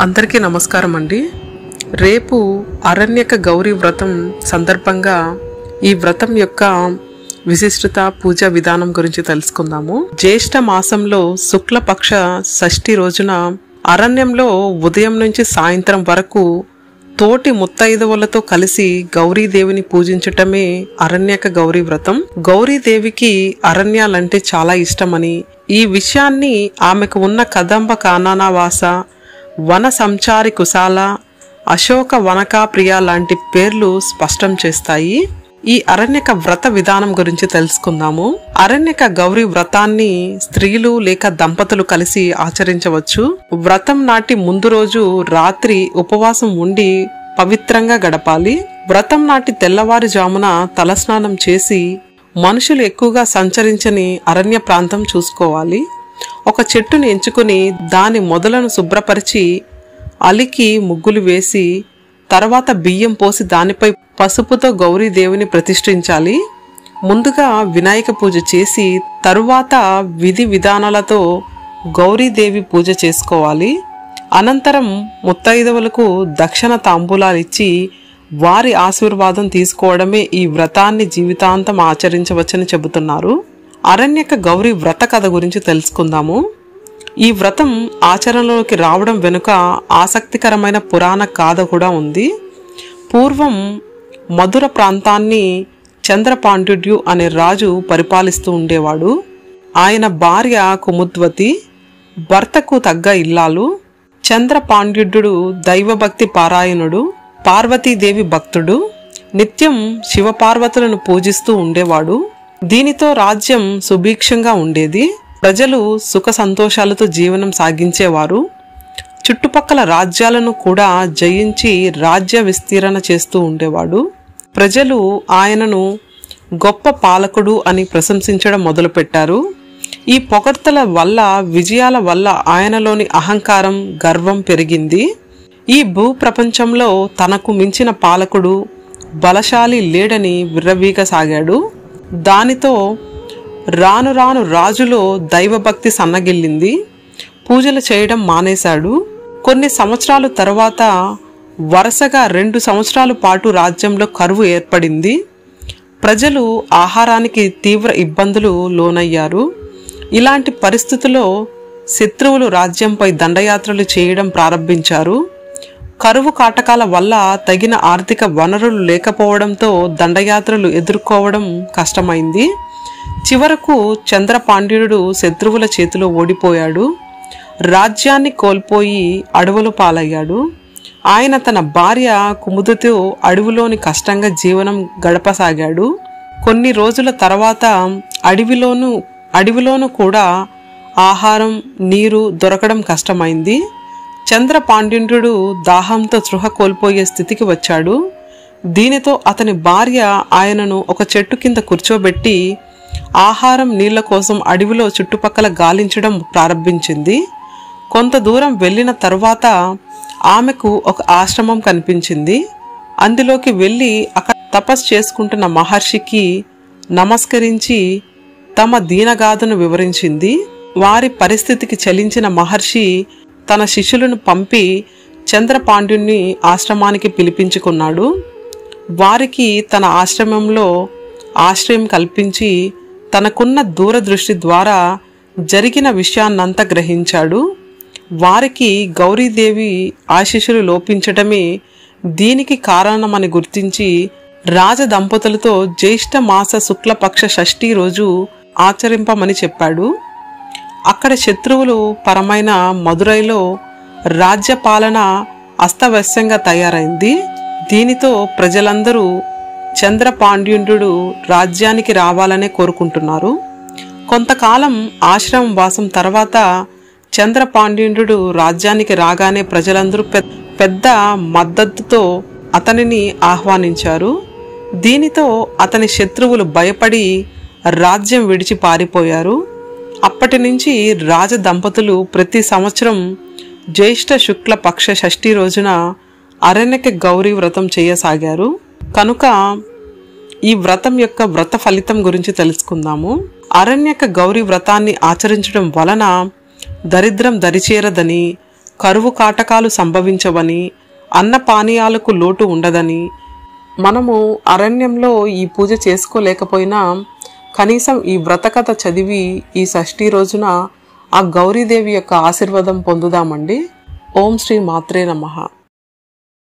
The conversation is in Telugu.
అందరికీ నమస్కారం అండి. రేపు అరణ్యక గౌరీ వ్రతం సందర్భంగా ఈ వ్రతం యొక్క విశిష్టత, పూజా విధానం గురించి తెలుసుకుందాము. జ్యేష్ఠ మాసంలో శుక్లపక్ష షష్ఠి రోజున అరణ్యంలో ఉదయం నుంచి సాయంత్రం వరకు తోటి ముత్తైదువులతో కలిసి గౌరీదేవిని పూజించటమే అరణ్యక గౌరీ వ్రతం. గౌరీదేవికి అరణ్యాలంటే చాలా ఇష్టమని, ఈ విషయాన్ని ఆమెకు ఉన్న కదంబ కాననవాస, వన సంచారి కుశాల, అశోక వనకా ప్రియ లాంటి పేర్లు స్పష్టం చేస్తాయి. ఈ అరణ్యక వ్రత విధానం గురించి తెలుసుకుందాము. అరణ్యక గౌరీ వ్రతాన్ని స్త్రీలు లేక దంపతులు కలిసి ఆచరించవచ్చు. వ్రతం నాటి ముందు రోజు రాత్రి ఉపవాసం ఉండి పవిత్రంగా గడపాలి. వ్రతం నాటి తెల్లవారుజామున తలస్నానం చేసి మనుషులు ఎక్కువగా సంచరించని అరణ్య ప్రాంతం చూసుకోవాలి. ఒక చెట్టును ఎంచుకుని దాని మొదలను శుభ్రపరిచి అలికి ముగ్గులు వేసి తర్వాత బియ్యం పోసి దానిపై పసుపుతో గౌరీదేవిని ప్రతిష్ఠించాలి. ముందుగా వినాయక పూజ చేసి తరువాత విధి విధానాలతో గౌరీదేవి పూజ చేసుకోవాలి. అనంతరం ముత్తైదవులకు దక్షిణ తాంబూలాలు ఇచ్చి వారి ఆశీర్వాదం తీసుకోవడమే ఈ వ్రతాన్ని జీవితాంతం ఆచరించవచ్చని చెబుతున్నారు. అరణ్యక గౌరీ వ్రత కథ గురించి తెలుసుకుందాము. ఈ వ్రతం ఆచరణలోకి రావడం వెనుక ఆసక్తికరమైన పురాణ గాథ కూడా ఉంది. పూర్వం మధుర ప్రాంతాన్ని చంద్రపాండ్యుడు అనే రాజు పరిపాలిస్తూ ఉండేవాడు. ఆయన భార్య కుముద్వతి, భర్తకు తగ్గ ఇల్లాలు. చంద్రపాండ్యుడు దైవభక్తి పారాయణుడు, పార్వతీదేవి భక్తుడు, నిత్యం శివపార్వతులను పూజిస్తూ ఉండేవాడు. దీనితో రాజ్యం సుభిక్షంగా ఉండేది. ప్రజలు సుఖ సంతోషాలతో జీవనం సాగించేవారు. చుట్టుపక్కల రాజ్యాలను కూడా జయించి రాజ్య విస్తీరణ చేస్తూ ఉండేవాడు. ప్రజలు ఆయనను గొప్ప పాలకుడు అని ప్రశంసించడం మొదలుపెట్టారు. ఈ పొగడ్తల వల్ల, విజయాల వల్ల ఆయనలోని అహంకారం, గర్వం పెరిగింది. ఈ భూ ప్రపంచంలో తనకు మించిన పాలకుడు, బలశాలి లేడని విర్రవీగసాగాడు. దానితో రాను రాను రాజులో దైవభక్తి సన్నగిల్లింది. పూజలు చేయడం మానేశాడు. కొన్ని సంవత్సరాల తర్వాత వరుసగా 2 సంవత్సరాల పాటు రాజ్యంలో కరువు ఏర్పడింది. ప్రజలు ఆహారానికి తీవ్ర ఇబ్బందులు లోనయ్యారు. ఇలాంటి పరిస్థితుల్లో శత్రువులు రాజ్యంపై దండయాత్రలు చేయడం ప్రారంభించారు. కరువు కాటకాల వల్ల తగిన ఆర్థిక వనరులు లేకపోవడంతో దండయాత్రలు ఎదుర్కోవడం కష్టమైంది. చివరకు చంద్రపాండ్యుడు శత్రువుల చేతిలో ఓడిపోయాడు. రాజ్యాన్ని కోల్పోయి అడవులు పాలయ్యాడు. ఆయన తన భార్య కుముదతో అడవిలోని కష్టంగా జీవనం గడపసాగాడు. కొన్ని రోజుల తర్వాత అడవిలోనూ కూడా ఆహారం, నీరు దొరకడం కష్టమైంది. చంద్రపాండ్యుడు దాహంతో స్పృహ కోల్పోయే స్థితికి వచ్చాడు. దీనితో అతని భార్య ఆయనను ఒక చెట్టు కింద కూర్చోబెట్టి ఆహారం, నీళ్ల కోసం అడవిలో చుట్టుపక్కల గాలించడం ప్రారంభించింది. కొంత దూరం వెళ్ళిన తరువాత ఆమెకు ఒక ఆశ్రమం కనిపించింది. అందులోకి వెళ్ళి అక్కడ తపస్సు చేసుకుంటున్న మహర్షికి నమస్కరించి తమ దీనగాథను వివరించింది. వారి పరిస్థితికి చలించిన మహర్షి తన శిష్యులను పంపి చంద్రపాండ్యుని ఆశ్రమానికి పిలిపించుకున్నాడు. వారికి తన ఆశ్రమంలో ఆశ్రయం కల్పించి తనకున్న దూరదృష్టి ద్వారా జరిగిన విషయాన్నంతా గ్రహించాడు. వారికి గౌరీదేవి ఆశీస్సులు లోపించటమే దీనికి కారణమని గుర్తించి రాజదంపతులతో జ్యేష్ఠ మాస శుక్లపక్ష షష్ఠి రోజు ఆచరింపమని చెప్పాడు. అక్కడ శత్రువులు పరమైన మదురైలో రాజ్యపాలన అస్తవ్యస్తంగా తయారైంది. దీనితో ప్రజలందరూ చంద్రపాండ్యుడు రాజ్యానికి రావాలనే కోరుకుంటున్నారు. కొంతకాలం ఆశ్రమం వాసం తర్వాత చంద్రపాండ్యుడు రాజ్యానికి రాగానే ప్రజలందరూ పెద్ద మద్దతుతో అతనిని ఆహ్వానించారు. దీనితో అతని శత్రువులు భయపడి రాజ్యం విడిచి పారిపోయారు. అప్పటి నుంచి రాజదంపతులు ప్రతి సంవత్సరం జ్యేష్ఠ శుక్ల పక్ష షష్ఠి రోజున అరణ్యక గౌరీ వ్రతం చేయసాగారు. కనుక ఈ వ్రతం యొక్క వ్రత ఫలితం గురించి తెలుసుకుందాము. అరణ్యక గౌరీ వ్రతాన్ని ఆచరించడం వలన దరిద్రం దరిచేరదని, కరువు కాటకాలు సంభవించవని, అన్న పానీయాలకు లోటు ఉండదని, మనము అరణ్యంలో ఈ పూజ చేసుకోలేకపోయినా కనీసం ఈ వ్రతకథ చదివి ఈ షష్ఠి రోజున ఆ గౌరీదేవి యొక్క ఆశీర్వాదం పొందుదామండి. ఓం శ్రీ మాత్రే నమః.